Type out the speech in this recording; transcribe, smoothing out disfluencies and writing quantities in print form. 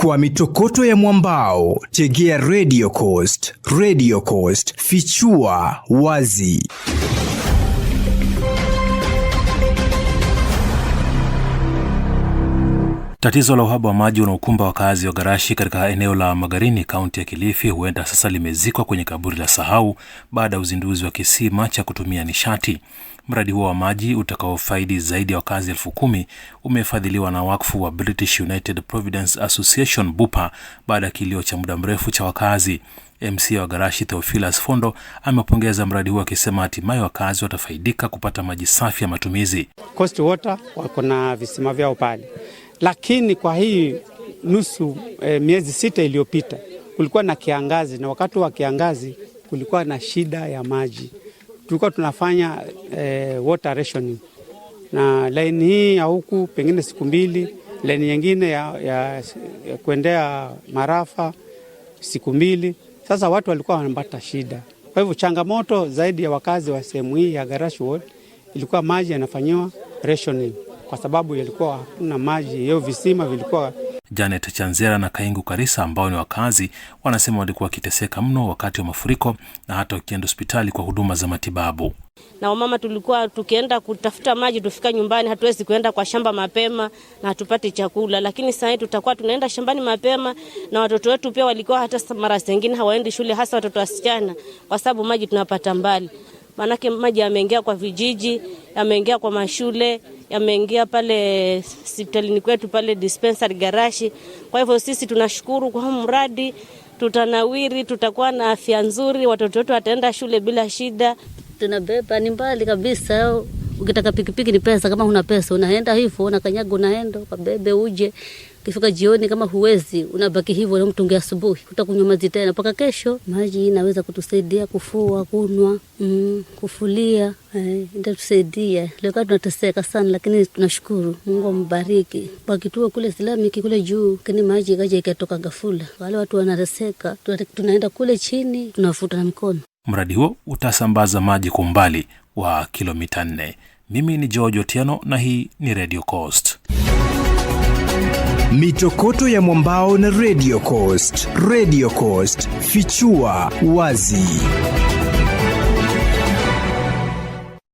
Kwa mitokoto ya mwambao, tegea Radio Coast. Radio Coast, fichua wazi. Tatizo la uhaba wa maji unaokumba wakazi wa Garashi katika eneo la Magarini, kaunti ya Kilifi, huenda sasa limezikwa kwenye kaburi la sahau baada ya uzinduzi wa kisima cha kutumia nishati. Mradi huo wa maji utakaofaidi zaidi ya wakazi 10,000 umefadhiliwa na wakfu wa British United Providence Association BUPA baada ya kilio cha muda mrefu cha wakazi. MC wa Garashi Theophilus Fondo amepongeza mradi huo akisema hatimaye wakazi watafaidika kupata maji safi ya matumizi. Coast Water wako na visima vyao pale. Lakini kwa hii miezi 6 iliyopita kulikuwa na kiangazi, na wakati wa kiangazi kulikuwa na shida ya maji. Tulikuwa tunafanya water rationing, na line hii ya huku pengine siku 2, line nyingine ya kuendea Marafa siku 2. Sasa watu walikuwa wanapata shida. Kwa hivyo changamoto zaidi ya wakazi wa sehemu hii ya Garashi Ward ilikuwa maji yanafanywa rationing, kwa sababu yalikuwa hakuna maji, hiyo visima vilikuwa. Janet Chanzera na Kaingu Karisa ambao ni wakazi wanasema walikuwa wakiteseka mno wakati wa mafuriko na hata wakienda hospitali kwa huduma za matibabu. Na wamama tulikuwa tukienda kutafuta maji, tufika nyumbani hatuwezi kuenda kwa shamba mapema na hatupati chakula, lakini sasa hivi tutakuwa tunaenda shambani mapema, na watoto wetu pia walikuwa hata mara nyingine hawaendi shule, hasa watoto wasichana, kwa sababu maji tunapata mbali. Manake maji yameingia kwa vijiji, yameingia kwa mashule, yameingia pale hospitalini kwetu pale dispensary Garashi. Kwa hivyo sisi tunashukuru kwa mradi, tutanawiri, tutakuwa na afya nzuri, watoto wetu wataenda shule bila shida. Tunabeba ni mbali kabisa. Ukitaka pikipiki ni pesa, kama huna pesa unaenda hivyo, unakanyaga unaenda ukabebe uje. Kifika jioni kama huwezi unabaki hivyo na mtungi asubuhi, utakunywa maji tena mpaka kesho. Maji inaweza kutusaidia kufua, kunwa, kufulia, ndio tusaidia. Leo tunateseka sana, lakini tunashukuru Mungu ambariki. Kwa kituo kule Islamic kule juu, kani maji kaja ikatoka ghafula. Wale watu wanateseka, tunaenda kule chini tunafuta na mikono. Mradi huo utasambaza maji kwa umbali wa kilomita 4. Mimi ni George Otieno na hii ni Radio Coast. Mitokoto ya mwambao na Radio Coast. Radio Coast, fichua wazi.